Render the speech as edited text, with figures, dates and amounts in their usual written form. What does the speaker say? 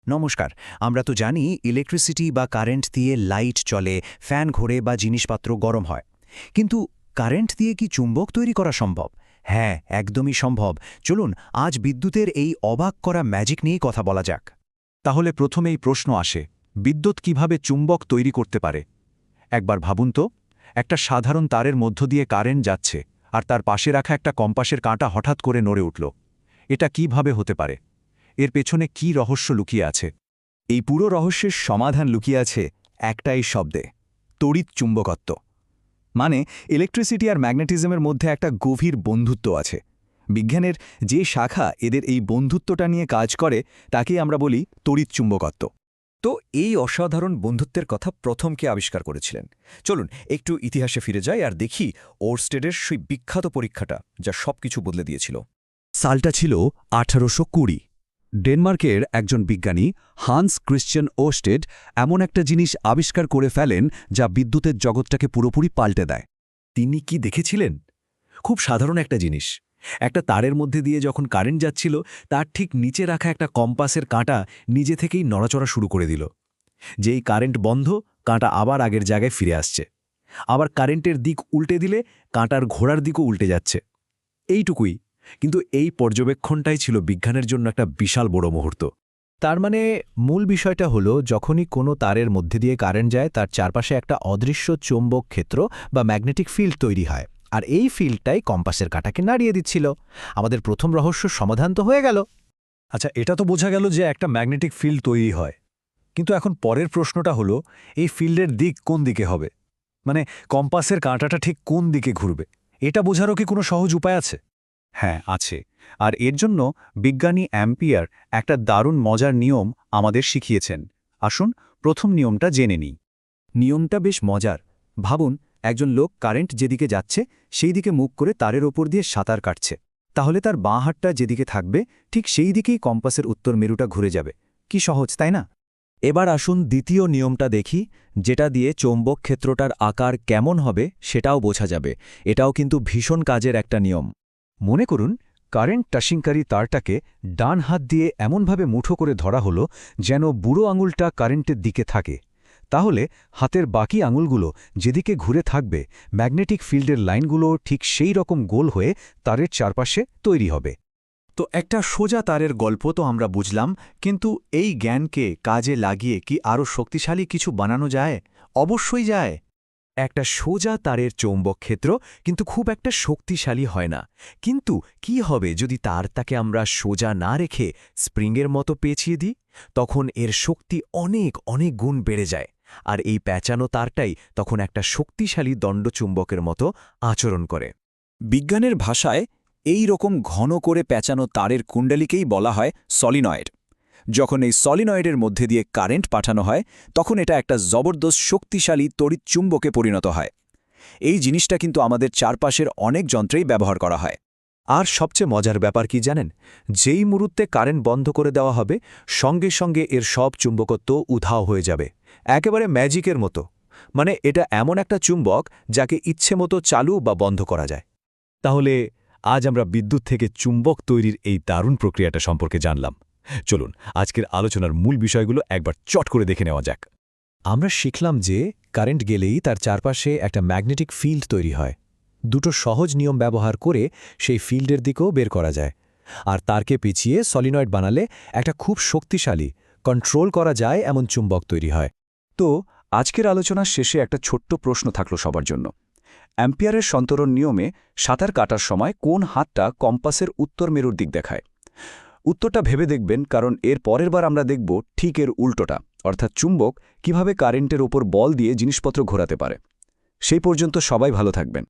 নমস্কার। আমরা তো জানি ইলেকট্রিসিটি বা কারেন্ট দিয়ে লাইট চলে, ফ্যান ঘোরে বা জিনিসপত্র গরম হয়। কিন্তু কারেন্ট দিয়ে কি চুম্বক তৈরি করা সম্ভব? হ্যাঁ, একদমই সম্ভব। চলুন আজ বিদ্যুতের এই অবাক করা ম্যাজিক নিয়ে কথা বলা যাক। তাহলে প্রথমেই প্রশ্ন আসে, বিদ্যুৎ কিভাবে চুম্বক তৈরি করতে পারে? একবার ভাবুন তো, একটা সাধারণ তারের মধ্য দিয়ে কারেন্ট যাচ্ছে, আর তার পাশে রাখা একটা কম্পাসের কাঁটা হঠাৎ করে নড়ে উঠল। এটা কিভাবে হতে পারে? এর পেছনে কি রহস্য লুকিয়ে আছে? এই পুরো রহস্যের সমাধান লুকিয়ে আছে একটাই শব্দে: তড়িৎ চুম্বকত্ব। মানে ইলেকট্রিসিটি আর ম্যাগনেটিজমের মধ্যে একটা গভীর বন্ধুত্ব আছে। বিজ্ঞানের যে শাখা এদের এই বন্ধুত্বটা নিয়ে কাজ করে তাকেই আমরা বলি তড়িৎ চুম্বকত্ব। তো এই অসাধারণ বন্ধুত্বের কথা প্রথম কে আবিষ্কার করেছিলেন? চলুন একটু ইতিহাসে ফিরে যাই আর দেখি ওরস্টেডের সেই বিখ্যাত পরীক্ষাটা যা সবকিছু বদলে দিয়েছিল। সালটা ছিল 1820। ডেনমার্কের একজন বিজ্ঞানী হান্স ক্রিশ্চিয়ান ওরস্টেড এমন একটা জিনিস আবিষ্কার করে ফেলেন যা বিদ্যুতের জগৎটাকে পুরোপুরি পাল্টে দেয়। তিনি কি দেখেছিলেন? খুব সাধারণ একটা জিনিস। একটা তারের মধ্যে দিয়ে যখন কারেন্ট যাচ্ছিল, তার ঠিক নিচে রাখা একটা কম্পাসের কাঁটা নিজে থেকেই নড়াচড়া শুরু করে দিল। যেই কারেন্ট বন্ধ, কাঁটা আবার আগের জায়গায় ফিরে আসছে। আবার কারেন্টের দিক উল্টে দিলে কাঁটার ঘোড়ার দিকও উল্টে যাচ্ছে। এইটুকুই। কিন্তু এই পর্যবেক্ষণটাই ছিল বিজ্ঞানের জন্য একটা বিশাল বড় মুহূর্ত। তার মানে মূল বিষয়টা হলো, যখনই কোনো তারের মধ্যে দিয়ে কারেন্ট যায় তার চারপাশে একটা অদৃশ্য চৌম্বক ক্ষেত্র বা ম্যাগনেটিক ফিল্ড তৈরি হয়, আর এই ফিল্ডটাই কম্পাসের কাঁটাকে নাড়িয়ে দিচ্ছিল। আমাদের প্রথম রহস্য সমাধান তো হয়ে গেল। আচ্ছা, এটা তো বোঝা গেল যে একটা ম্যাগনেটিক ফিল্ড তৈরি হয়। কিন্তু এখন পরের প্রশ্নটা হলো, এই ফিল্ডের দিক কোন দিকে হবে? মানে কম্পাসের কাঁটাটা ঠিক কোন দিকে ঘুরবে? এটা বোঝারও কি কোনো সহজ উপায় আছে? হ্যাঁ, আছে। আর এর জন্য বিজ্ঞানী অ্যাম্পিয়ার একটা দারুণ মজার নিয়ম আমাদের শিখিয়েছেন। আসুন প্রথম নিয়মটা জেনে নিই। নিয়মটা বেশ মজার। ভাবুন, একজন লোক কারেন্ট যেদিকে যাচ্ছে সেই দিকে মুখ করে তারের ওপর দিয়ে সাঁতার কাটছে। তাহলে তার বাঁ হাতটা যেদিকে থাকবে ঠিক সেই দিকেই কম্পাসের উত্তর মেরুটা ঘুরে যাবে। কি সহজ, তাই না? এবার আসুন দ্বিতীয় নিয়মটা দেখি, যেটা দিয়ে চৌম্বক ক্ষেত্রটার আকার কেমন হবে সেটাও বোঝা যাবে। এটাও কিন্তু ভীষণ কাজের একটা নিয়ম। মনে করুন, কারেন্ট টাশিংকারী তারটাকে ডান হাত দিয়ে এমনভাবে মুঠো করে ধরা হলো যেন বুড়ো আঙুলটা কারেন্টের দিকে থাকে। তাহলে হাতের বাকি আঙুলগুলো যেদিকে ঘুরে থাকবে, ম্যাগনেটিক ফিল্ডের লাইনগুলো ঠিক সেই রকম গোল হয়ে তারের চারপাশে তৈরি হবে। তো একটা সোজা তারের গল্প তো আমরা বুঝলাম, কিন্তু এই জ্ঞানকে কাজে লাগিয়ে কি আরও শক্তিশালী কিছু বানানো যায়? অবশ্যই যায়। একটা সোজা তারের চৌম্বক ক্ষেত্র কিন্তু খুব একটা শক্তিশালী হয় না। কিন্তু কি হবে যদি তারটাকে আমরা সোজা না রেখে স্প্রিংয়ের মতো পেঁচিয়ে দিই? তখন এর শক্তি অনেক অনেক গুণ বেড়ে যায়। আর এই প্যাঁচানো তারটাই তখন একটা শক্তিশালী দণ্ডচুম্বকের মতো আচরণ করে। বিজ্ঞানের ভাষায় এই রকম ঘন করে প্যাঁচানো তারের কুণ্ডলিকেই বলা হয় সলিনয়েড। যখন এই সলিনয়েডের মধ্যে দিয়ে কারেন্ট পাঠানো হয়, তখন এটা একটা জবরদস্ত শক্তিশালী তড়িৎ চুম্বকে পরিণত হয়। এই জিনিসটা কিন্তু আমাদের চারপাশের অনেক যন্ত্রেই ব্যবহার করা হয়। আর সবচেয়ে মজার ব্যাপার কি জানেন? যেই মুহূর্তে কারেন্ট বন্ধ করে দেওয়া হবে, সঙ্গে সঙ্গে এর সব চুম্বকত্ব উধাও হয়ে যাবে, একেবারে ম্যাজিকের মতো। মানে এটা এমন একটা চুম্বক যাকে ইচ্ছে মতো চালু বা বন্ধ করা যায়। তাহলে আজ আমরা বিদ্যুৎ থেকে চুম্বক তৈরির এই দারুণ প্রক্রিয়াটা সম্পর্কে জানলাম। চলুন আজকের আলোচনার মূল বিষয়গুলো একবার চট করে দেখে নেওয়া যাক। আমরা শিখলাম যে কারেন্ট গেলেই তার চারপাশে একটা ম্যাগনেটিক ফিল্ড তৈরি হয়। দুটো সহজ নিয়ম ব্যবহার করে সেই ফিল্ডের দিকেও বের করা যায়। আর তারকে পিছিয়ে সলিনয়েড বানালে একটা খুব শক্তিশালী, কন্ট্রোল করা যায় এমন চুম্বক তৈরি হয়। তো আজকের আলোচনার শেষে একটা ছোট্ট প্রশ্ন থাকলো সবার জন্য। অ্যাম্পিয়ারের সন্তরণ নিয়মে সাঁতার কাটার সময় কোন হাতটা কম্পাসের উত্তর মেরুর দিক দেখায়? উত্তরটা ভেবে দেখবেন, কারণ এর পরের বার আমরা দেখব ঠিক এর উল্টোটা, অর্থাৎ চুম্বক কিভাবে কারেন্টের ওপর বল দিয়ে জিনিসপত্র ঘোরাতে পারে। সেই পর্যন্ত সবাই ভালো থাকবেন।